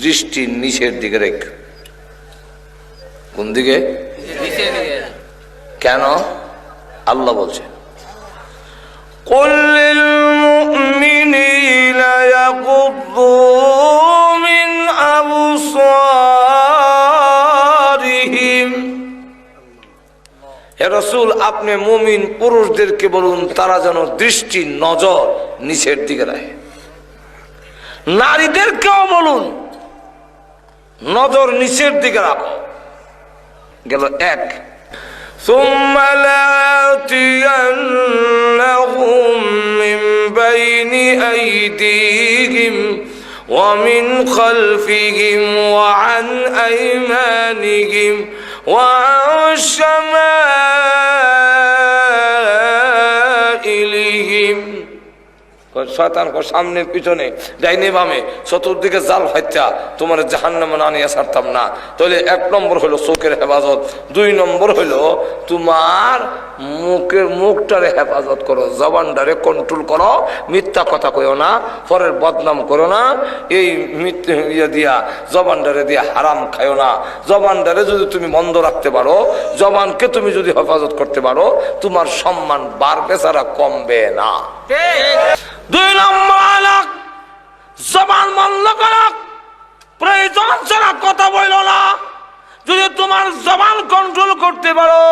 দৃষ্টি নিচের দিকে রেখ। কোন দিকে? কেন? আল্লাহ বলছে কুল লিল মুমিনিনা ইয়াগুদ্দু মিন আবসারিহিম। হে রাসূল, আপনি মুমিন পুরুষদেরকে বলুন তারা যেন দৃষ্টি নজর নিচের দিকে রাখে। নারীদেরকেও বলুন নজর নিচের দিকে রাখো। গেল এক। ثم لآتينهم من بين أيديهم ومن خلفهم وعن أيمانهم وعن شمائلهم। শয়তান সামনে পিছনে ডাইনে বামে চতুর্দিকে জাল হত্যা তোমার জাহান্নামে না নিয়ে ছাড়তাম না। তাহলে এক নম্বর হলো চোখের হেফাজত, দুই নম্বর হলো তোমার মুখটারে হেফাজত করো, জবানটারে কন্ট্রোল করো, মিথ্যা কথা কইও না, পরের বদনাম করো না, এই ইয়ে দিয়া জবানটারে দিয়া হারাম খাইও না। জবানটারে যদি তুমি বন্ধ রাখতে পারো, জবানকে তুমি যদি হেফাজত করতে পারো, তোমার সম্মান বাড়বে ছাড়া কমবে না। দুই নম্বর আলাক, জবান বন্ধ করো, প্রয়োজন ছাড়া কথা বইল না। যদি তোমার জবান কন্ট্রোল করতে পারো,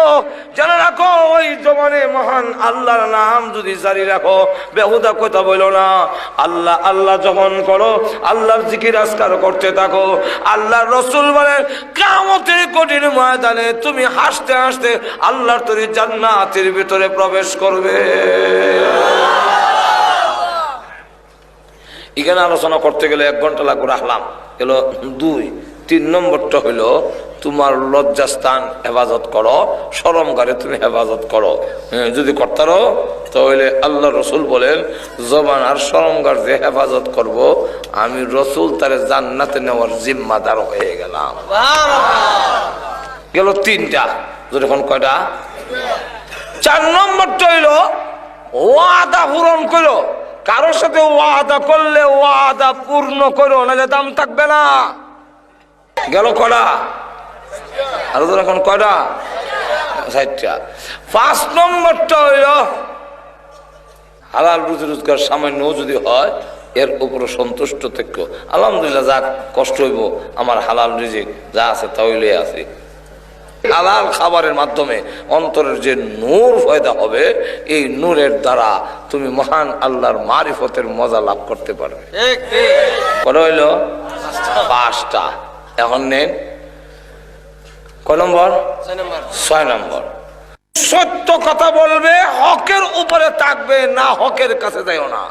জেনে রাখো ওই জবানে মহান আল্লাহর নাম যদি জারি রাখো, বেহুদা কথা বইল না। আল্লাহ আল্লাহ যখন করো, আল্লাহর জিকির আজকার করতে থাকো। আল্লাহর রাসূল বলেন কিয়ামতের কঠিন ময়দানে তুমি হাসতে হাসতে আল্লাহর তৈরি জান্নাতের ভিতরে প্রবেশ করবে। এখানে আলোচনা করতে গেলে 1 ঘন্টা লাগবে, রাখলাম। এলো 2। 3 নম্বরটা হইলো তোমার লজ্জাস্থান হেফাজত করো, শরমগারে তুমি হেফাজত করো। যদি করতারো তাহলে আল্লাহ রসুল বলেন জবান আর শরমগার যে হেফাজত করব, আমি রসুল তারে জান্নাতে নেওয়ার জিম্মাদার হয়ে গেলাম। গেল 3টা। যখন কয়টা? 4 নম্বরটা হইলো ওয়াদা পূরণ করো। কারোর সাথে ওয়াদা করলে ওয়াদা পূর্ণ করো, নাহলে দাম থাকবে না। গেল কয়টা? আর এখন কয়টা? 60টা। 5 নম্বরটা হইল হালাল রুজি রোজগার সামান্য যদি হয় এর উপরে সন্তুষ্ট থেকো। আলহামদুলিল্লাহ, যাক কষ্ট হইব, আমার হালাল রিজিক যা আছে তা হইলে আছে। হালাল খাবারের মাধ্যমে অন্তরের যে নূর পয়দা হবে, এই নূরের দ্বারা তুমি মহান আল্লাহর মারিফতের মজা লাভ করতে পারবে। কত হইল? 5টা। এখন নেন কয় নম্বর? 6 নম্বর। সত্য কথা বলবে, হকের উপরে থাকবে না, হকের কাছে যাইও না।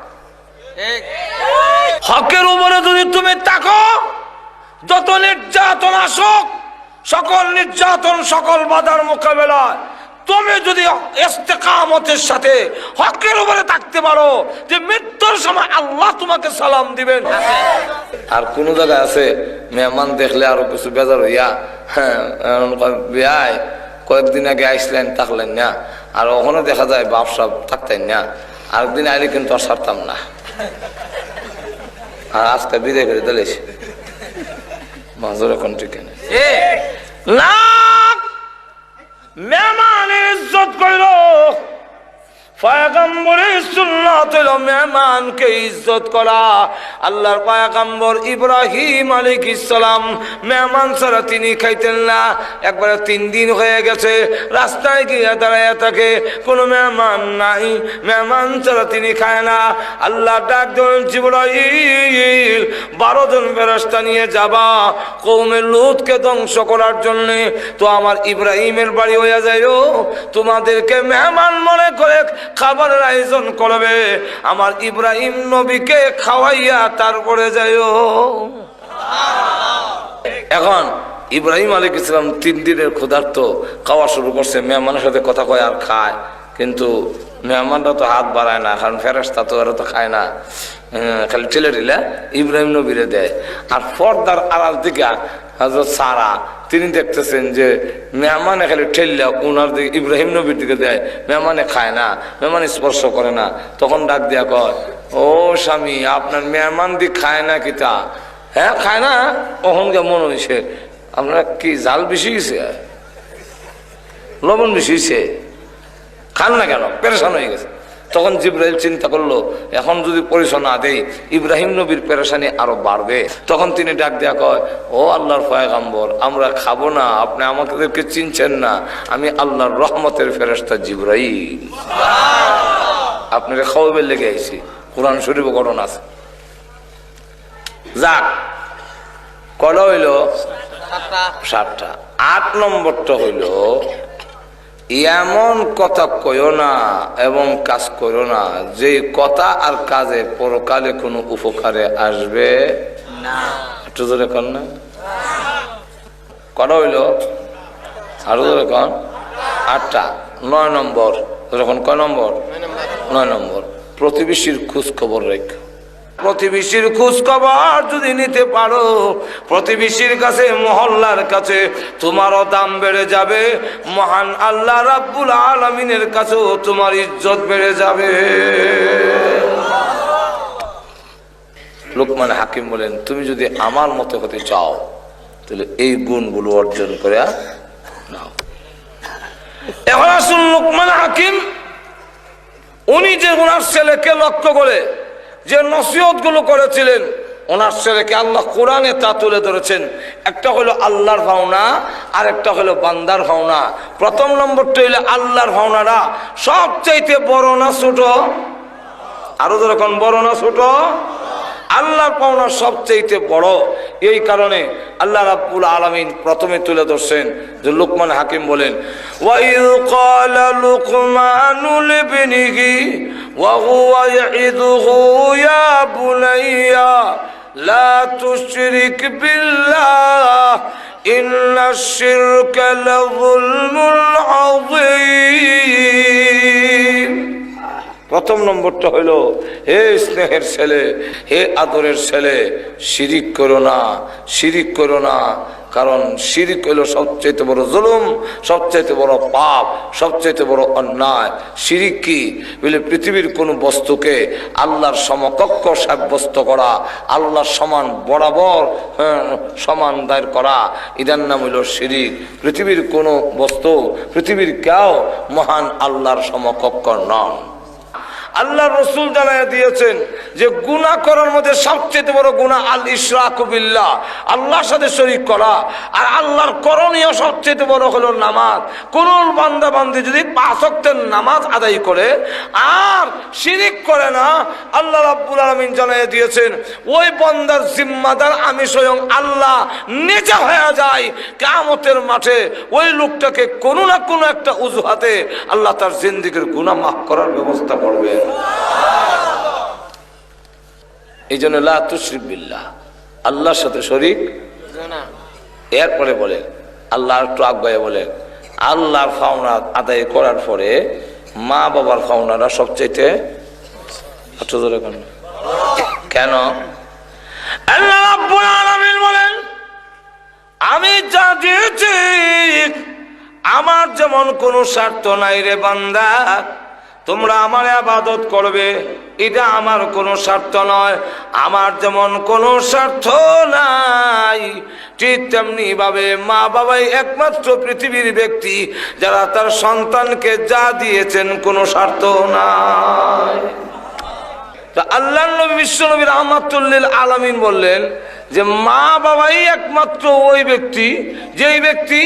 হকের উপরে যদি তুমি থাকো, যত নির্যাতন আসুক, সকল নির্যাতন সকল বাধার মোকাবেলায় তুমি যদি ইস্তেকামতের সাথে হকের উপরে থাকতে পারো, যে মৃত্যুর সময় আল্লাহ তোমাকে সালাম দিবেন। আর কোন জায়গায় আছে মেহমান দেখলে আরো কিছু বেজার হইয়া, হ্যাঁ কয়েকদিন আগে আইসলেন থাকলেন না, আর ওখানে দেখা যায় বাপসাপ থাকতেন না, আরেকদিন আইলে কিন্তু আর সারতাম না, আর আজকে বিদায় করে দিলেছে মাজুর এখন ঠিক না। মেহমানের ইজ্জত কইল, পয়গম্বরের সুন্নাত হইল মেহমানকে ইজ্জত করা। আল্লাহর পয়গম্বর ইব্রাহিম আলাইহিস সালাম মেহমান ছাড়া তিনি খাইতেন না। একবারে 3 দিন হয়ে গেছে, রাস্তায় গিয়ে দাঁড়াইয়া থাকে, কোনো মেহমান নাই, মেহমান ছাড়া তিনি খায় না। আল্লাহ ডাক দেন, জিবরাইল 12 জন ফেরেশতা নিয়ে যাবা কওমে লূতকে ধ্বংস করার জন্য। তো আমার ইব্রাহিমের বাড়ি হইয়া যাইও, তোমাদেরকে মেহমান মনে করে খাবারের আয়োজন করবে, আমার ইব্রাহিম নবীকে খাওয়াইয়া তারপরে যাইও। এখন ইব্রাহিম আলাইহিস সালাম 3 দিনের ক্ষুধার্ত, খাওয়া শুরু করছে, মেহমানের সাথে কথা কয় আর খায়, কিন্তু মেহমানরা তো হাত বাড়ায় না, কারণ ফেরেশতা তো এরা তো খায় না, খালি ঠেলে ঠেলে ইব্রাহিম নবীরে দেয়। আর পর্দার আড়াল থেকে হযরত সারা তিনি দেখতেছেন যে মেহমানে খালি ঠেললে উনার দিকে ইব্রাহিম নবীর দিকে দেয়, মেহমানে খায় না, মেহমান স্পর্শ করে না। তখন ডাক দিয়া কয়, ও স্বামী, আপনার মেহমান দি খায় না কিতা? হ্যাঁ খায় না, অহংকে মনে হয়েছে আপনারা কি জাল বেশি গেছে, লবণ বেশি হয়েছে, খান না কেন, পেরেশান হয়ে গেছে। তখন জিবরাইল চিন্তা করলো এখন যদি পরিচয় না দেই ইব্রাহিম নবীর পেরেশানি আরো বাড়বে। তখন তিনি ডাক দেয়া কয়, ও আল্লাহর পয়গম্বর, আমরা খাবো না, আপনি আমাদেরকে চিনছেন না, আমি আল্লাহর রহমতের ফেরেশতা জিবরাইল, আপনাকে খাওয়াবের লেগে আইছি। কোরআন শরীফ ঘটনা আছে। যাক, কয়টা হইল? 7টা। 8 নম্বরটা হইল এমন কথা কইও না এবং কাজ করো না যে কথা আর কাজে পরকালে কোনো উপকারে আসবে না। একটু ধরে কন না, কটা হইল? আরো ধরে কন। 8টা। 9 নম্বর যখন, কয় নম্বর? 9 নম্বর, প্রতিবেশীর খোঁজ খবর রেখ। প্রতিবেশীর খোঁজ খবর যদি নিতে পারো, প্রতিবেশীর কাছে, মহল্লার কাছে তোমারও দাম বেড়ে যাবে, মহান আল্লাহ রাব্বুল আলামিনের কাছেও তোমার ইজ্জত বেড়ে যাবে। লোকমান হাকিম বলেন, তুমি যদি আমার মতো হতে চাও তাহলে এই গুণগুলো অর্জন করে নাও। এখন আসুন, লোকমান হাকিম উনি যে ওনার ছেলেকে লক্ষ্য করে যে নসিহত গুলো করেছিলেন, ওনার ছেলেকে আল্লাহ কোরআনে তা তুলে ধরেছেন। একটা হলো আল্লাহর ভাওনা, আর একটা হলো বান্দার ভাওনা। প্রথম নম্বরটা হইলো আল্লাহর ভাওনাটা সবচাইতে বড় না ছোট? আরো যখন বড় না ছোট? আল্লাহর পাওনা সবচাইতে বড়। এই কারণে আল্লাহ রাব্বুল আলামিন প্রথমে তুলে ধরছেন যে লোকমান হাকিম বলেন, ওয়াইয ক্বালা লুকমানু লিবনিহি ওয়া হুয়া ইয়াইদুহু ইয়া বুনাইয়া লা তুশরিক বিল্লাহ ইন্নাশ শিরকা লাযুলমুন আযীম। প্রথম নম্বরটা হইল, হে স্নেহের ছেলে, হে আদরের ছেলে, শিরিক করো না, শিরিক করো না। কারণ শিরিক হইল সবচাইতে বড় জুলুম, সবচাইতে বড় পাপ, সবচাইতে বড় অন্যায়। শিরিক কি বলে? পৃথিবীর কোন বস্তুকে আল্লাহর সমকক্ষ সাব্যস্ত করা, আল্লাহর সমান বরাবর সমান দায়ের করা, এটার নাম হইল শিরিক। পৃথিবীর কোন বস্তু, পৃথিবীর কেউ মহান আল্লাহর সমকক্ষ নন। আল্লাহ রসুল জানাইয়া দিয়েছেন যে গুনাহ করার মধ্যে সবচেয়ে বড় গুনাহ আল ইশরাকু বিল্লাহ, আল্লাহর সাথে শরীক করা। আর আল্লাহর করণীয় সবচেয়ে বড় হলো নামাজ। কোন বান্দা বান্দি যদি 5 ওয়াক্তের নামাজ আদায় করে আর শিরিক করে না, আল্লাহ রাব্বুল আলামিন জানাইয়া দিয়েছেন ওই বান্দার জিম্মাদার আমি স্বয়ং আল্লাহ নিজে হয়ে যায়। কিয়ামতের মাঠে ওই লোকটাকে কোনো না কোনো একটা অজুহাতে আল্লাহ তার জিন্দেগীর গুনাহ মাফ করার ব্যবস্থা করবে। এই জন্য লা তুশরিক বিল্লাহ, আল্লাহর সাথে শরীক না। এরপরে বলেন আল্লাহ একটু আগে বলেন, আল্লাহর পাওনা আদায় করার পরে মা বাবার পাওনাটা সবচেয়ে কেন? আল্লাহ রাব্বুল আলামিন বলেন, আমি যা দিয়েছি আমার যেমন কোনো স্বার্থ নাই রে বান্দা, তোমরা আমার ইবাদত করবে, এটা আমার কোনো স্বার্থ নয়। আমার যেমন কোনো স্বার্থ নাই, ঠিক তেমনি ভাবে মা বাবাই একমাত্র পৃথিবীর ব্যক্তি যারা তার সন্তানকে যা দিয়েছেন কোনো স্বার্থ নাই। আল্লাহ নবী বিশ্ব নবী রাহমাতুল লিল আলামিন বললেন যে মা বাবাই একমাত্র ওই ব্যক্তি যেই ব্যক্তি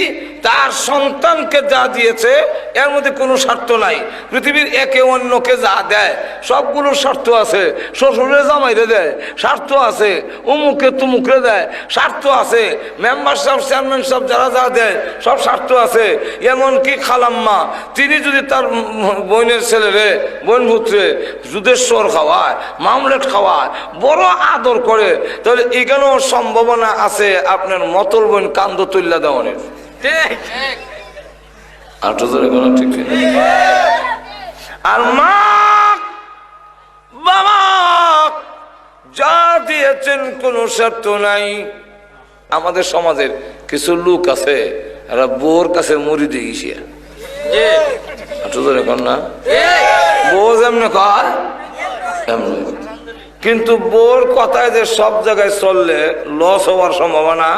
তার সন্তানকে যা দিয়েছে এর মধ্যে কোনো স্বার্থ নাই। পৃথিবীর একে অন্যকে যা দেয় সবগুলোর স্বার্থ আছে। শ্বশুরে জামাইরে দেয়, স্বার্থ আছে। অমুকে তুমুকরে দেয়, স্বার্থ আছে। মেম্বার সাহেব, চেয়ারম্যান সাহেব যারা যা দেয় সব স্বার্থ আছে। এমনকি খালাম্মা তিনি যদি তার বোনের ছেলেরে, বোন পুত্রে দুধেশ্বর খাওয়ায়, মামলেট খাওয়ায়, বড় আদর করে, তাহলে এখানেও সম্ভাবনা আছে আপনার মতল বোন কান্দ তুল্লা দেওয়ানের। আর মা বাবা যা দিয়েছেন কোনো স্বার্থ নাই। আমাদের সমাজের কিছু লোক আছে এরা বউর কাছে মুড়ি দিয়ে গেছে, না বউ যেমনি কয় কিন্তু বোর কথায় যে সব জায়গায় চললে লস হওয়ার সম্ভাবনা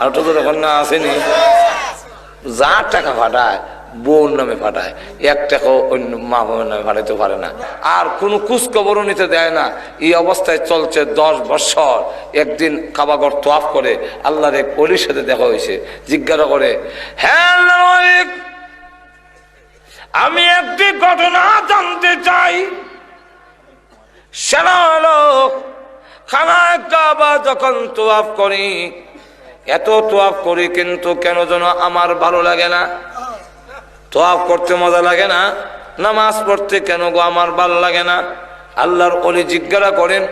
আর তো তখন না আসেনি। যা টাকা ফাটায় বোন নামে ফাটায়, এক টাকাও অন্য মা বাবার নামে ফাটাইতে পারে না, আর কোনো খোঁজখবরও নিতে দেয় না। এই অবস্থায় চলছে 10 বছর। একদিন কাবাগর তোয়াফ করে আল্লাহর এক ওলির সাথে দেখা হয়েছে। জিজ্ঞাসা করে, হ্যাঁ আমি একটি ঘটনা জানতে চাই। সেটা হলো খানায় কাবা যখন তোয়াফ করি, এত তোয়াফ করি কিন্তু কেন যেন আমার ভালো লাগে না। তোয়াফ করতে মজা লাগে না, নামাজ পড়তে কেন গো আমার ভালো লাগে না। আল্লাহর ওলি জিজ্ঞাসা করেন,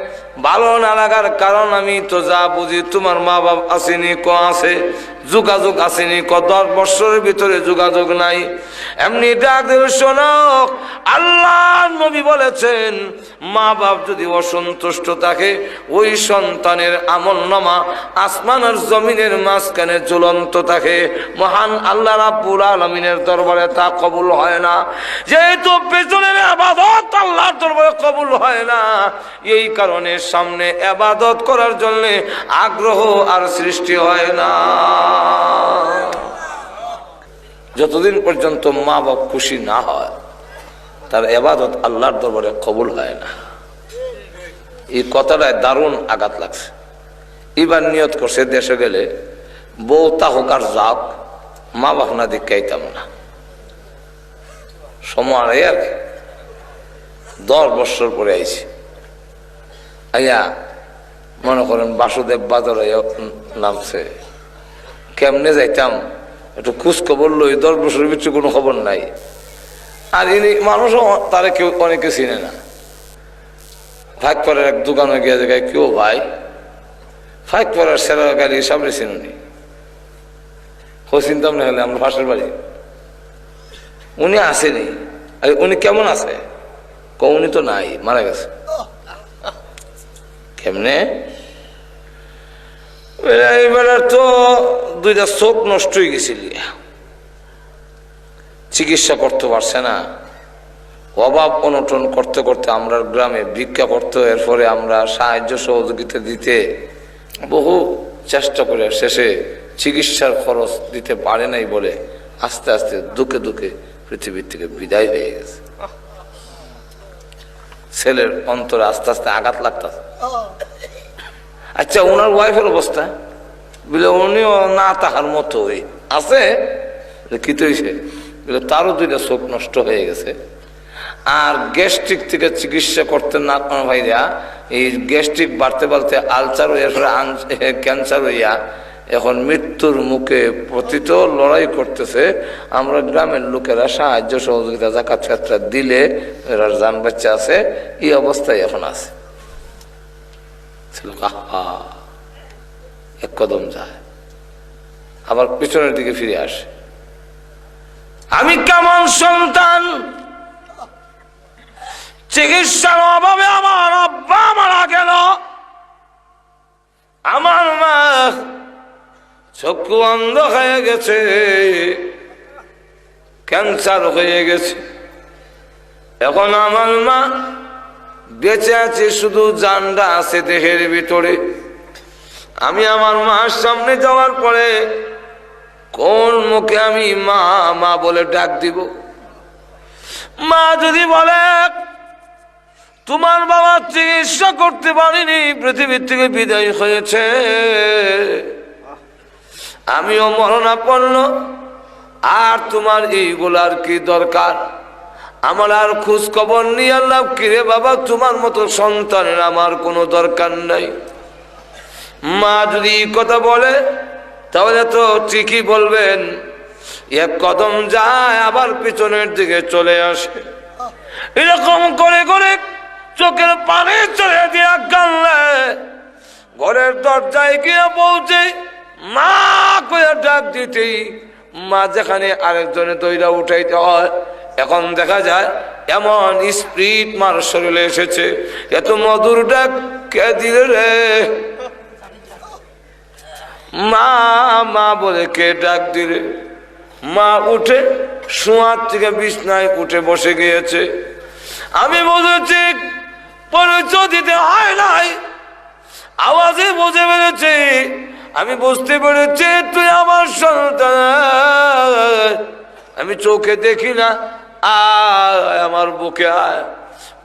ভালো না লাগার কারণ আমি তো যা বুঝি তোমার মা বাপ আসেনি, ক আছে যোগাযোগ আসেনি, ক 10 বছরের ভিতরে যোগাযোগ নাই। এমনি ডাক শোনো, আল্লাহ নবী বলেছেন মা বাপ যদি অসন্তুষ্ট থাকে ওই সন্তানের আমলনামা আসমান আর জমিনের মাঝখানে ঝুলন্ত থাকে, মহান আল্লাহ রাব্বুল আলামিনের দরবারে তা কবুল হয় না। যেহেতু পেছনের ইবাদত আল্লাহর দরবারে কবুল হয় না, এই কারণে সামনে ইবাদত করার জন্য আগ্রহ আর সৃষ্টি হয় না। যতদিন পর্যন্ত মা বাপ খুশি না হয় তার ইবাদত আল্লাহর দরবারে কবুল হয় না। এই কথাটায় দারুণ আঘাত লাগছে। এবার নিয়ত করছে দেশে গেলে বউ তাহক আর যাক, মা বাপ না দেখাইতাম না। সময় আর কি 10 বছর পরে আইছি। আইয়া মনে করেন বাসুদেব বাজারে নামছে, কেমনে যাইতাম একটু খোঁজ খবর লই। 10 বছরের ভিতরে কোনো খবর নাই। আর ইনি মানুষও তারা কেউ অনেকে চিনে না। ফাঁক পরের এক দোকানে গিয়ে জায়গায় কেউ ভাই ফাঁক পরের সেরা গাড়ি সামনে চিনুনি, ও চিনতাম না হলে আমরা পাশের বাড়ি। উনি আসেনি। আরে উনি কেমন আছে? উনি তো নাই, মারা গেছে। কেমনে? এবার তো 2টা চোখ নষ্ট হয়ে গেছিল, চিকিৎসা করতে পারছে না। অভাব অনটন করতে করতে আমরা গ্রামে ভিক্ষা করতে, এরপরে আমরা সাহায্য সহযোগিতা দিতে বহু চেষ্টা করে শেষে চিকিৎসার খরচ দিতে পারে নাই বলে আস্তে আস্তে দুঃখে দুঃখে পৃথিবীর থেকে বিদায় হয়ে গেছে। ছেলের অন্তরে আস্তে আস্তে আঘাত লাগতেছে। আচ্ছা, ওনার ওয়াইফের অবস্থা বলে উনিও না তাহার মতো আছে, কি তো হয়েছে? তারও 2টা চোখ নষ্ট হয়ে গেছে। আর গ্যাস্ট্রিক থেকে চিকিৎসা করতে না কোনো ভাইরা এই গ্যাস্ট্রিক বাড়তে বাড়তে আলসার হয়ে ক্যান্সার হইয়া এখন মৃত্যুর মুখে পতিত লড়াই করতেছে। আমরা গ্রামের লোকেরা সাহায্য সহযোগিতা জাকাত ফেতরা দিলে এরা জান বাচ্চা আছে, এই অবস্থায় এখন আছে। এক কদম যায় আবার পিছনের দিকে ফিরে আসে। আমি কেমন সন্তান, চিকিৎসার অভাবে আমার আব্বা মারা গেল, আমার মা চক্ষু অন্ধ হয়ে গেছে, ক্যান্সার হয়ে গেছে। এখন আমার মা বেঁচে আছে, শুধু জানটা আছে দেহের ভিতরে। আমি আমার মার সামনে যাওয়ার পরে কোন মুখে আমি মা মা বলে ডাক দিব? মা যদি বলে তোমার বাবা চিকিৎসা করতে পারিনি, পৃথিবীর থেকে বিদায় হয়েছে, আমিও মরণাপন্ন, আর তোমার এইগুলার কি দরকার? আমার আর খোঁজ খবর নিয়ে আল্লাহ কিরে বাবা, তোমার মতো সন্তানের আমার কোনো দরকার নাই। মা যদি কথা বলে তাহলে তো ঠিকই বলবেন। এক কদম যায় আবার পিছনের দিকে চলে আসে। এরকম করে করে চোখের পানি চলে দিয়া কানলে ঘরের দরজায় গিয়ে পৌঁছে মা করে ডাক দিতেই মা যেখানে আরেকজনে দইরা উঠাইতে হয়, এখন দেখা যায় এমন স্পিরিট মার শরীরে এসেছে, এত মধুর ডাক কে দিলে রে? মা মা বলে কে ডাক দিলে? মা উঠে শোয়ার থেকে বিছনায় উঠে বসে গিয়েছে। আমি বুঝেছি পরিচয় দিতে হয় নাই, আওয়াজে বুঝে পেরেছি, আমি বুঝতে পেরেছি তুই আমার সন্তান। আমি চোখে দেখি না, আয় আমার বুকে আয়।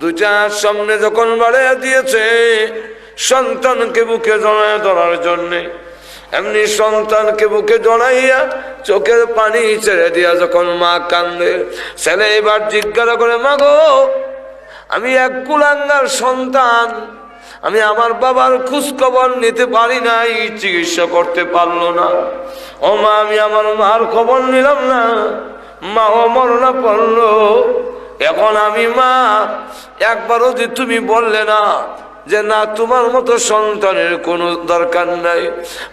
দুইটা সামনে যখন বাড়িয়ে দিয়েছে সন্তানকে বুকে জড়ায় ধরার জন্যে, এমনি সন্তানকে বুকে জড়াইয়া চোখের পানি ছেড়ে দিয়া যখন মা কান্দে, ছেলে এবার জিজ্ঞাসা করে, মা গো, আমি এক কুলাঙ্গার সন্তান, আমি আমার বাবার খোঁজ খবর নিতে পারি নাই, চিকিৎসা করতে পারলো না। ও মা, আমি আমার মার খবর নিলাম না, মা ও মরনা পড়লো। এখন আমি মা, একবারও যে তুমি বললে না যে না তোমার মতো সন্তানের কোনো দরকার নাই,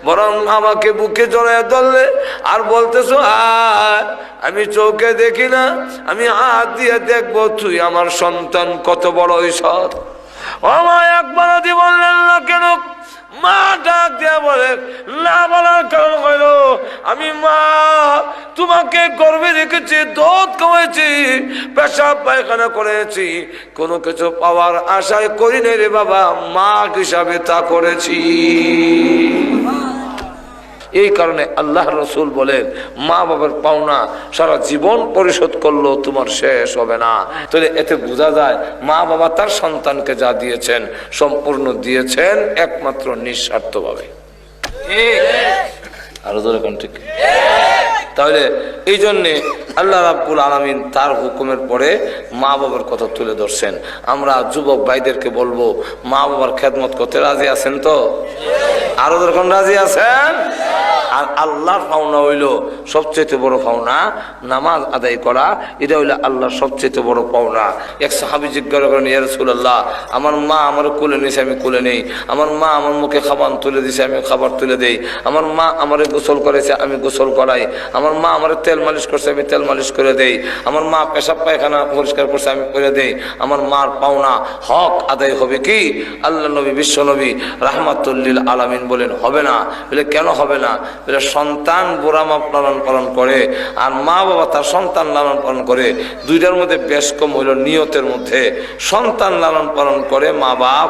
বরং আমাকে বুকে জড়ায় ধরলে আর বলতেছো আয়। আমি চোখে দেখি না, আমি হাত দিয়ে দেখবো তুই আমার সন্তান কত বড় ঈশ্বর। ও মা, একবারও দিয়ে বললেন না কেন? মা ডাক দিয়া বলে, না বলার কারণ হইল আমি মা তোমাকে গর্ভে রেখেছি, দুধ খাওয়াইছি, পেশাব পায়খানা করেছি, কোনো কিছু পাওয়ার আশায় করি নাই রে বাবা, মা হিসাবে তা করেছি। এই কারণে আল্লাহ রসুল বলেন, মা বাবার পাওনা সারা জীবন পরিশোধ করলেও তোমার শেষ হবে না। তাহলে এতে বোঝা যায় মা বাবা তার সন্তানকে যা দিয়েছেন সম্পূর্ণ দিয়েছেন একমাত্র নিঃস্বার্থভাবে। আরো জোরে কোন ঠিক? তাহলে এই জন্যে আল্লাহ রাব্বুল আলামিন তার হুকুমের পরে মা বাবার কথা তুলে ধরছেন। আমরা যুবক ভাইদেরকে বলবো, মা বাবার খেদমত করতে রাজি আছেন তো? আরো যখন রাজি আছেন? আর আল্লাহর পাওনা হইল সবচেয়ে বড় পাওনা, নামাজ আদায় করা, এটা হইলো আল্লাহর সবচেয়ে বড় পাওনা। এক সাহাবী জিজ্ঞাসা করেন, ইয়া রাসূলুল্লাহ, আমার মা আমার কোলে নিয়েছে, আমি কোলে নেই, আমার মা আমার মুখে খাবার তুলে দিয়েছে, আমি খাবার তুলে দেই, আমার মা আমারে গোসল করেছে, আমি গোসল করাই, আমার মা আমার তেল মালিশ করছে, আমি তেল মালিশ করে দেই, আমার মা পেশাব পায়খানা পরিষ্কার করছে, আমি করে দেই, আমার মার পাওনা হক আদায় হবে কি? আল্লাহ নবী, বিশ্ব নবী রাহমাতুল লিল আলামিন বলেন, হবে না। বলে কেন হবে না? বলে সন্তান বুড়া মা লালন পালন করে আর মা বাবা তার সন্তান লালন পালন করে, দুইটার মধ্যে বেশ কম হইল নিয়তের মধ্যে। সন্তান লালন পালন করে মা বাপ,